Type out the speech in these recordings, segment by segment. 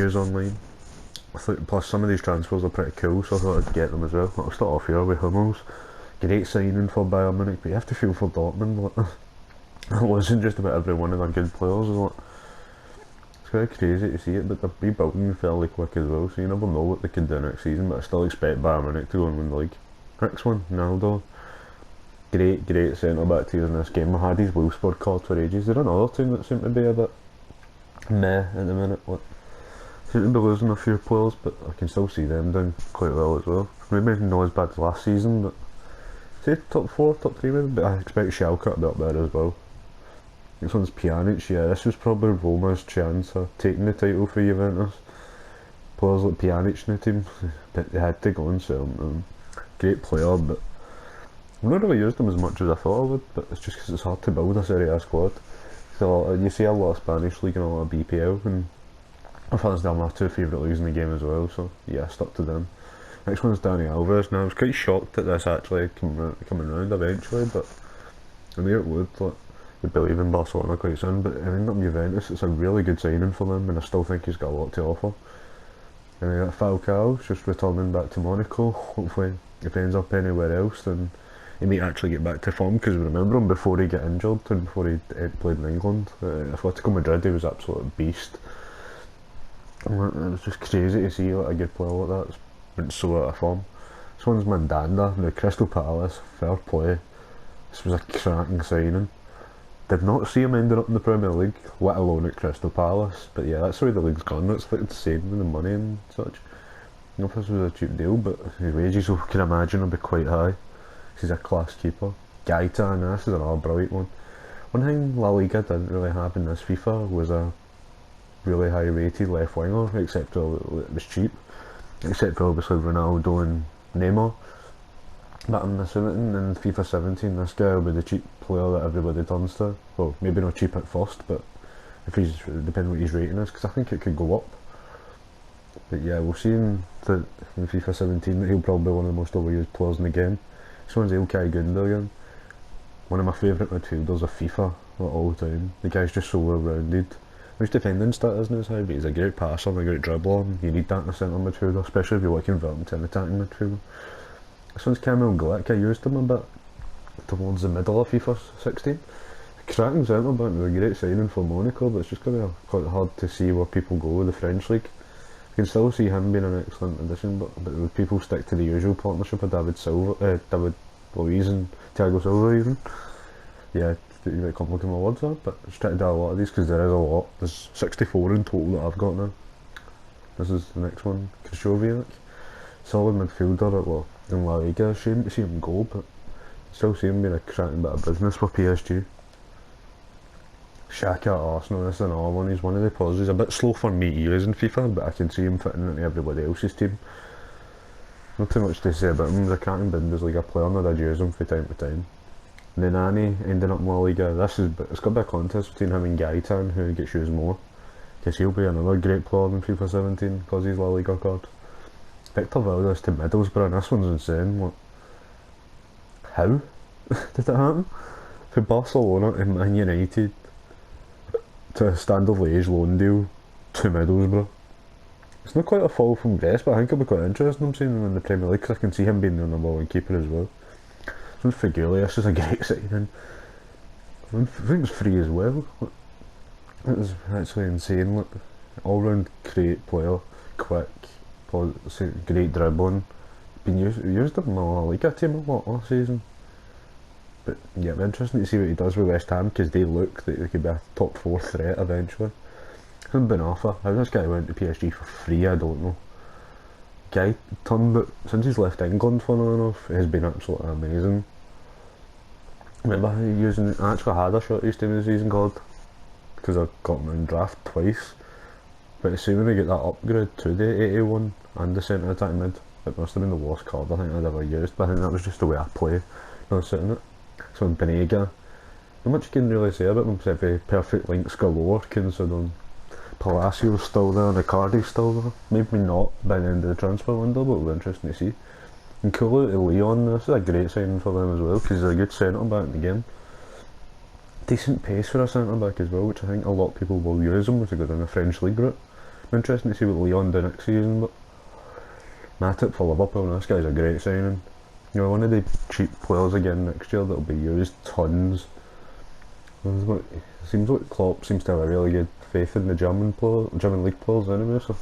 wages online. I thought, plus some of these transfers are pretty cool, so I thought I'd get them as well. I'll start off here with Hummels. Great signing for Bayern Munich, but you have to feel for Dortmund. Like, it wasn't just about every one of their good players. Like, it's quite crazy to see it, but they're rebuilding fairly quick as well, so you never know what they can do next season, but I still expect Bayern Munich to go and win the league. Next one, Naldo. Great centre back to use in this game. I had his Wolfsburg card for ages. They're another team that seem to be a bit meh at the minute. Like, seem to be losing a few players, but I can still see them doing quite well as well. Maybe not as bad as last season, but say top 4, top 3 maybe, but I expect Schalke to be up there as well. This one's Pjanic. Yeah, this was probably Roma's chance of taking the title for Juventus. Players like Pjanic in the team, but they had to go and sell him. Great player, but I've not really used him as much as I thought I would, but it's just because it's hard to build a Serie A squad. So you see a lot of Spanish league and a lot of BPL, and I thought they're my 2 favourite leagues in the game as well, so yeah, I stuck to them. Next one's Dani Alves. Now I was quite shocked that this actually coming round eventually, but I knew it would. Like, would believe in Barcelona quite soon, but ended up Juventus. It's a really good signing for them, and I still think he's got a lot to offer. And then Falcao's just returning back to Monaco. Hopefully, if he ends up anywhere else, then he might actually get back to form, because we remember him before he got injured and before he played in England. Atletico Madrid, he was an absolute beast. And it was just crazy to see like, a good player like that went so out of form. This one's Mandanda. Now Crystal Palace, fair play. This was a cracking signing. Did not see him ending up in the Premier League, let alone at Crystal Palace. But yeah, that's the way the league's gone. It's like the same with the money and such. I don't know if this was a cheap deal, but his wages, I can imagine, will be quite high. He's a class keeper. Gaeta, and this is another brilliant one. One thing La Liga didn't really have in this FIFA was a really high rated left winger, except for it was cheap. Except for obviously Ronaldo and Neymar. But I'm assuming in FIFA 17 this guy will be the cheap player that everybody turns to. Well, maybe not cheap at first, but if he's, depending what his rating is, because I think it could go up. But yeah, we'll see in FIFA 17 that he'll probably be one of the most overused players in the game. This one's Ilkay Gundogan. One of my favourite midfielders of FIFA at all time. The guy's just so well rounded. His defending stat isn't as high, but he's a great passer and a great dribbler, and you need that in a centre midfielder, especially if you want to convert him to an attacking midfielder. This one's Kamil Glik. I used him a bit towards the middle of FIFA 16. Cracking centre back with a great signing for Monaco, but it's just going to be quite hard to see where people go with the French league. I can still see him being an excellent addition, but would people stick to the usual partnership of David Luiz and Thiago Silva even? Yeah, you might complicate my words there, but just try to do a lot of these because there is a lot. There's 64 in total that I've got now. This is the next one, Krzysztofiak. Solid midfielder in La Liga. Shame to see him go, but still see him being a cracking bit of business for PSG. Xhaka at Arsenal, this is another one. He's one of the players. He's a bit slow for me to use in FIFA, but I can see him fitting into everybody else's team. Not too much to say about him. He's a cracking Bundesliga player, and I did use him from time to time. Nenani ending up in La Liga. It's got a bit of contest between him and Gaetan, who gets used more. Guess he'll be another great player in FIFA 17 because he's La Liga card. Victor Valdes to Middlesbrough, and this one's insane. What? How did it happen? From Barcelona and Man United to a standard Liège loan deal to Middlesbrough. It's not quite a fall from grace, but I think it'll be quite interesting. I'm seeing him in the Premier League because I can see him being the number 1 keeper as well. This one's Figueroa. This is a great signing. I think it's free as well. It was actually insane. Look, all round great player, quick, great dribbling. Been used in the La Liga team a lot last season. But yeah, it'll be interesting to see what he does with West Ham because they look that they could be a top 4 threat eventually. And Ben Arfa, how this guy went to PSG for free, I don't know. Guy turned it, since he's left England funnily enough, has been absolutely amazing. Remember I actually had a shot his team in the season card because I got him in draft twice. But assuming I get that upgrade to the 81 and the centre attack mid, it must have been the worst card I think I'd ever used, but I think that was just the way I play. I was sitting it. So in Benega, not much you can really say about him except for perfect links galore considering Palacios still there and Icardi's still there. Maybe not by the end of the transfer window, but it'll be interesting to see. And Kulu to Leon, this is a great signing for them as well because he's a good centre back in the game. Decent pace for a centre back as well, which I think a lot of people will use him if they go down the French league route. Interesting to see what Leon did next season, but my tip for Liverpool, this guy's a great signing. You know, one of the cheap players again next year that'll be used tons. It seems like Klopp seems to have a really good faith in the German league players anyway, so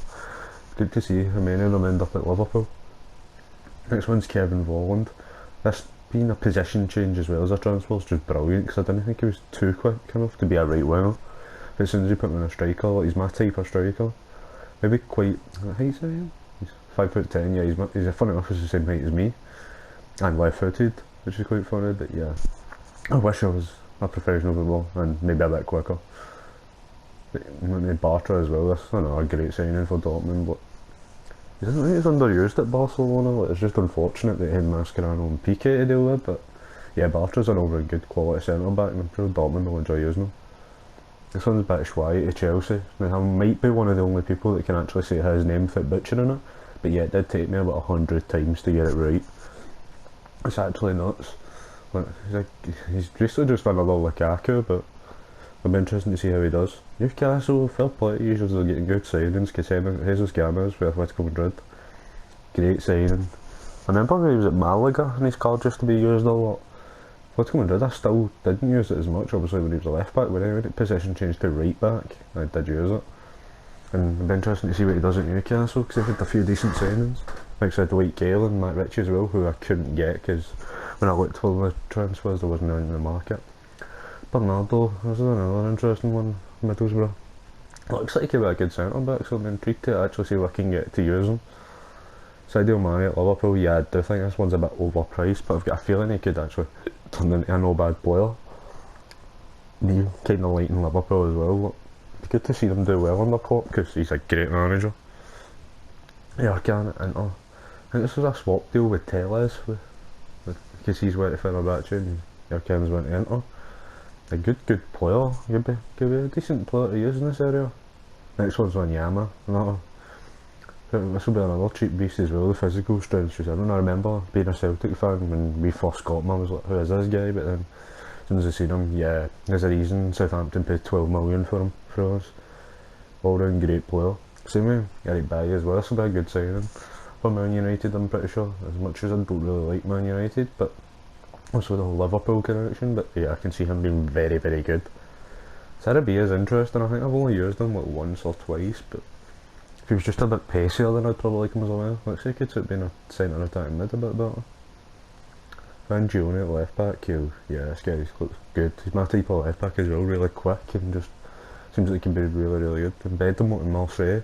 good to see how many of them end up at Liverpool. Next one's Kevin Volland. This being a position change as well as a transfer is just brilliant, because I didn't think he was too quick enough to be a right winger. But as soon as you put him in a striker, like, he's my type of striker. Maybe quite, how do you say him? He's 5'10", yeah, he's funny enough, he's the same height as me. And left-footed, which is quite funny, but yeah. I wish I was a professional football and maybe a bit quicker. Bartra as well, that's another great signing for Dortmund, but he's underused at Barcelona. Like, it's just unfortunate that he had Mascherano and Piqué to deal with, but yeah, Bartra's an over good quality centre back and I'm sure Dortmund will enjoy using him. This one's a bit Schwei to Chelsea. Now, I might be one of the only people that can actually say his name without butchering it, but yeah, it did take me about 100 times to get it right. It's actually nuts. Like, he's basically just another Lukaku, but it'll be interesting to see how he does. Newcastle, fair play, usually getting good signings. Jesus Gomez with Atletico Madrid, great signing. I remember when he was at Malaga and his card used to be used a lot. Atletico Madrid, I still didn't use it as much, obviously when he was a left back, but anyway, the position changed to right back, I did use it. And it'll be interesting to see what he does at Newcastle, because they've had a few decent signings. Like I said, Dwight Gale and Matt Ritchie as well, who I couldn't get, because when I looked for the transfers there wasn't any in the market. Bernardo, this is another interesting one, Middlesbrough. Looks like he'll be a good centre back, so I'm intrigued to actually see if I can get to use him. Sadio Mane at Liverpool, yeah, I do think this one's a bit overpriced, but I've got a feeling he could actually turn into a no bad player. Me kind of liking Liverpool as well. It'd be good to see them do well under Klopp, because he's a great manager. Yeah, can it Inter. I think this was a swap deal with Telles, because he's went to Fenerbahce and Yarcan's went to Inter. A good player, could be a decent player to use in this area. Next one's Wanyama, this will be another cheap beast as well, the physical strength. I remember being a Celtic fan when we first got him, I was like, who is this guy? But then as soon as I seen him, yeah, there's a reason Southampton paid 12 million for him, for us. All round great player. Same with Eric Bailly as well, this will be a good signing for Man United, I'm pretty sure, as much as I don't really like Man United, but also the whole Liverpool connection, but yeah, I can see him being very, very good. Serie B is interesting, I think I've only used him like once or twice, but if he was just a bit pacier then I'd probably like him as well. Looks like it's being a centre attacking mid a bit better. Van Gione at left back, yeah, this guy looks good. He's my type of left back as well, really quick and just seems like he can be really, really good. And Bedamo and Marseille.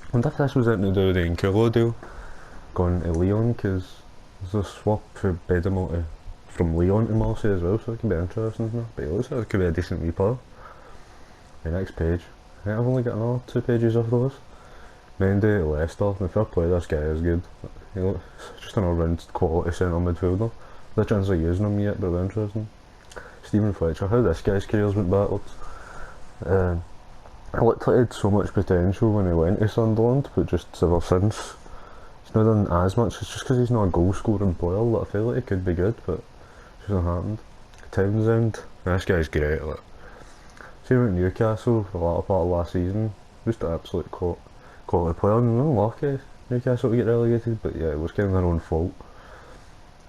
I wonder if this was anything to do with the Nkulo deal going to Lyon, because there's a swap for Bedamo from Lyon to Marseille as well, so it can be interesting. But it looks like it could be a decent wee player. The next page, I think I've only got another 2 pages of those. Mendy at Leicester, the fair play, this guy is good. He looks just an all-round quality centre midfielder. No chance of using him yet, but it'll be interesting. Stephen Fletcher, how this guy's career's went backwards. It looked like he had so much potential when he went to Sunderland, but just ever since he's not done as much. It's just because he's not a goal scoring player. Like, I feel like he could be good, but it hasn't happened. Townsend, this guy's great. Like, see him at Newcastle for the latter part of last season, just an absolute quality player. No lucky Newcastle to get relegated, but yeah, it was kind of their own fault.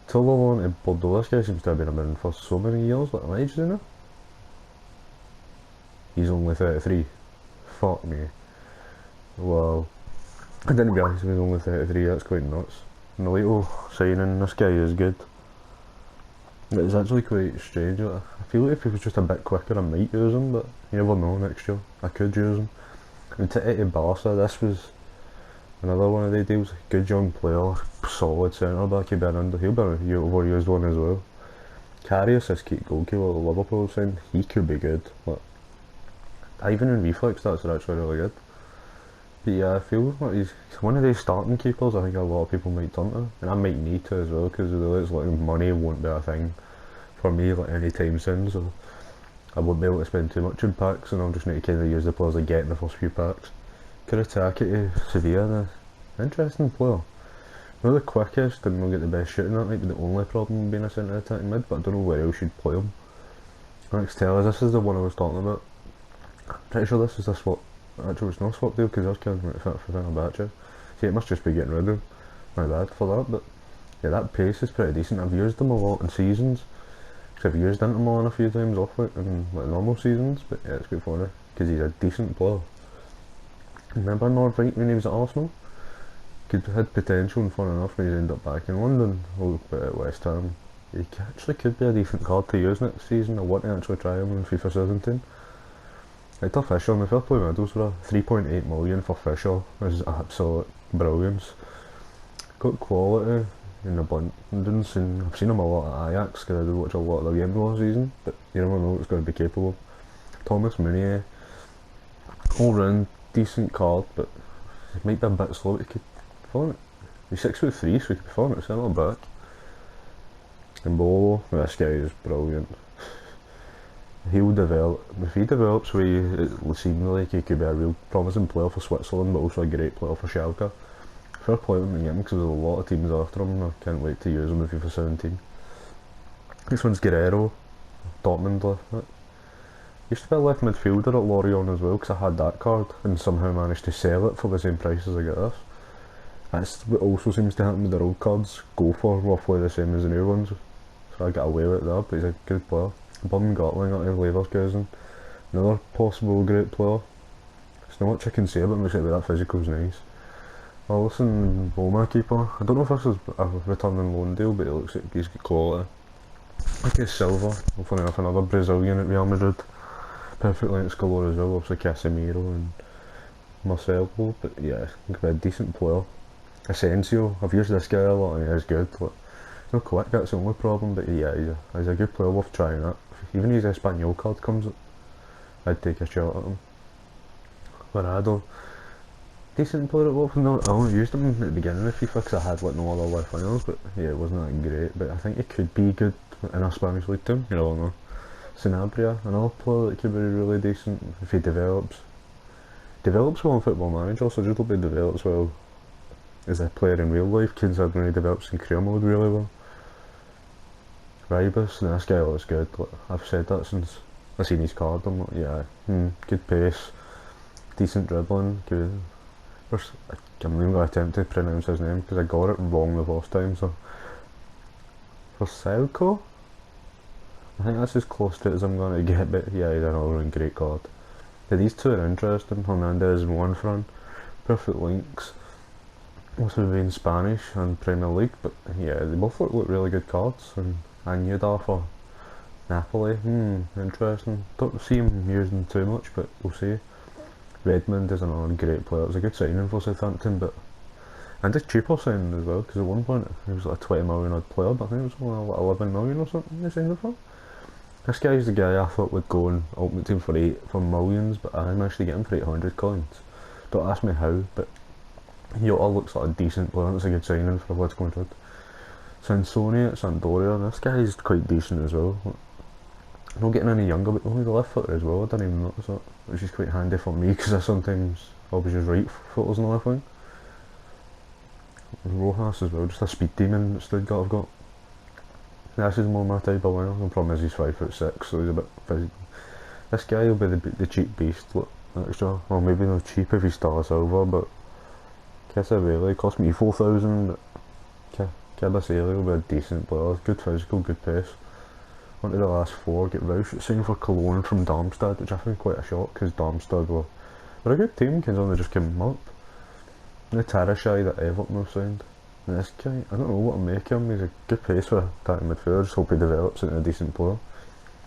Till on to Bordeaux, this guy seems to have been around for so many years. Like, what age is he now? He's only 33. Fuck me. Wow. I didn't realise he was only 33, that's quite nuts. Nolito signing, this guy is good. It's actually quite strange. I feel like if he was just a bit quicker I might use him, but you never know next year. I could use him. And to Barca, this was another one of the deals. Good young player, solid centre back, he'll be an overused one as well. Karius, this key goalkeeper at Liverpool signed, he could be good. Like, even in reflex stats are actually really good. But yeah, I feel like he's one of these starting keepers I think a lot of people might turn to, and I might need to as well, because it's like money won't be a thing for me like any time soon, so I won't be able to spend too much in packs, and I'll just need to kind of use the players I get in the first few packs. Kurataki to Sevilla, interesting player. Not the quickest and will get the best shooting, that might be the only problem being a centre attacking mid, but I don't know where else you'd play him. Next Tellers, this is the one I was talking about. I'm pretty sure this is the swap Actually, it's no swap deal because I was kind of fit for Fenerbahce. See, it must just be getting rid of him. My bad for that, but yeah, that pace is pretty decent. I've used them a lot in seasons. Cause I've used Inter Milan a few times off it in like normal seasons, but yeah, it's good funny because he's a decent player. Remember Nordvik when he was at Arsenal? Could had potential and fun enough when he's ended up back in London. But at West Ham, he actually could be a decent card to use next season. I want to actually try him in FIFA 17. Like to Fisher, my fair play medals were 3.8 million for Fisher. This is absolute brilliance. Got quality in abundance, and I've seen him a lot at Ajax because I did watch a lot of their games last season. But you never know what it's going to be capable of. Thomas Meunier, all round decent card, but it might be a bit slow. He could fall it. He's 6'3", so he could be falling at centre back. And Bolo, this guy is brilliant. He'll develop. If he develops, it seems like he could be a real promising player for Switzerland, but also a great player for Schalke. Fair play to him because there's a lot of teams after him. I can't wait to use him in FIFA 17. This one's Guerrero, Dortmund. Used to be a left midfielder at Lorient as well because I had that card and somehow managed to sell it for the same price as I get this. That's what also seems to happen with their old cards. Go for roughly the same as the new ones. So I got away with that, but he's a good player. Baumgartling out of Leverkusen. Another possible great player. There's not much I can say about him except that physical's nice. Alisson, Boma keeper. I don't know if this is a returning loan deal, but it looks like he's got quality. I guess Silva, funny enough, another Brazilian at Real Madrid. Perfect length scorer as well, obviously Casemiro and Marcelo, but yeah, he's a decent player. Asensio, I've used this guy a lot and he is good. Like, he's not quick, that's the only problem, but yeah, he's a good player, worth trying out. Even his Espanyol card comes up, I'd take a shot at him. Ronaldo, decent player at Wolves. No, I only used him at the beginning of FIFA because I had like no other live finals, but yeah, it wasn't that great. But I think he could be good in a Spanish league team, you don't know. Sanabria, another player that could be really decent if he develops. Develops well in Football Manager, so just hope he develops well as a player in real life, considering he develops in career mode really well. Ribas, this guy looks good. Like, I've said that since I seen his card. I'm like, yeah, good pace, decent dribbling, good. First, I'm not even going to attempt to pronounce his name because I got it wrong the first time. So, for Selko, I think that's as close to it as I'm going to get. But yeah, he's another great card. Yeah, these two are interesting. Hernandez and Juanfran, perfect links. Also being Spanish and Premier League, but yeah, they both look really good cards. And Anuda for Napoli, interesting. Don't see him using too much, but we'll see. Redmond is another great player. It was a good signing for Southampton, but and a cheaper signing as well, because at one point he was like a 20 million odd player, but I think it was only like 11 million or something they signed him for. This guy's the guy I thought would go in Ultimate Team for millions, but I managed to get him for 800 coins. Don't ask me how, but Jota looks like a decent player. It's a good signing for what's going on. Sansoni at Sampdoria, this guy's quite decent as well. Not getting any younger, but only the left footer as well. I didn't even notice that, which is quite handy for me because I sometimes always use right footers on the left wing. And Rojas as well, just a speed demon that Stuttgart have got. This is more my type of winger. The problem is he's 5'6", so he's a bit physical. This guy will be the cheap beast, look, extra. Well, maybe not cheap if he's Star Silver, but Casaveli cost me 4,000. Cabasele will be a decent player, good physical, good pace. On to the last four, get Rausch signed for Cologne from Darmstadt, which I think quite a shock because Darmstadt were a good team, considering they just came up. And the Tarashai that Everton have signed. And this guy, I don't know what to make of him, he's a good pace for attacking midfielder, just hope he develops into a decent player.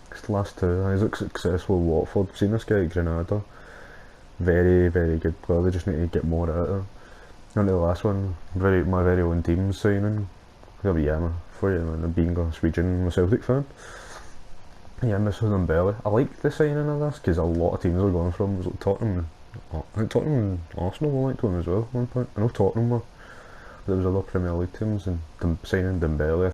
Because the last two, he's looked successful at Watford, seen this guy at Granada. Very, very good player, they just need to get more out of him. On to the last one, my very own team signing. Yama for you, man, being a Sweden, I'm a Celtic fan. Yeah, Mr. Belly. I like the signing of this because a lot of teams are going from. It was like Tottenham. I think Tottenham and Arsenal were linked to him as well at one point. I know Tottenham were, but there was other Premier League teams and signing Dembele